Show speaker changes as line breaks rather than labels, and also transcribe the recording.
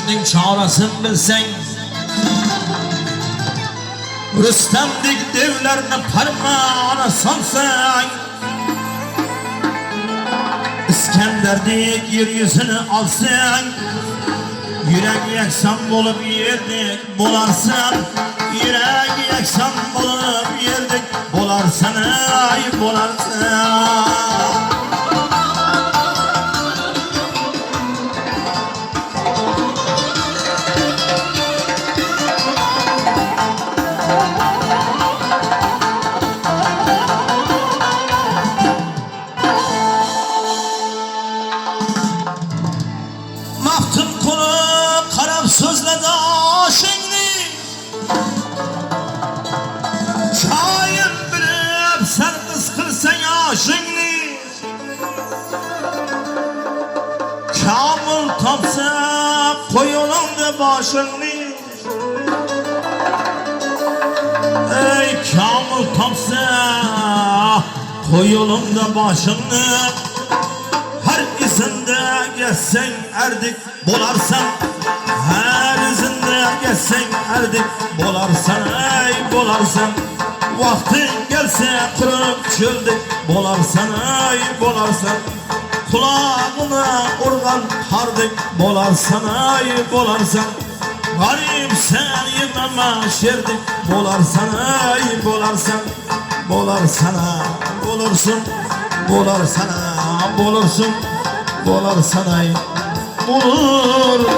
işimning çaresin bilsen, Rüstemdik devlerini parmağına sansan, İskenderdik yeryüzünü alsan, yürek yaksan bolup yerdik bolarsan, yürek yaksan bolup yerdik bolarsan, ay bolarsan. Maftun konu karab sözledi aşığını, şair bilip sen kıskırsan aşığını, kamil tapsa koyulundu başını. Ey kamil tapsa koyulundu başını, her izinde geçsen erdik bolarsan, her izinde geçsen erdik bolarsan, ey bolarsan. Vaktin gelse kurup çöldük bolarsan, ey bolarsan. Kulağına urgan hardık bolarsan, ey bolarsan. Garip sen yememe şerdik bolarsan, ey bolarsan. Bolarsana bulursun, bolarsana bulursun, bolarsana bulur.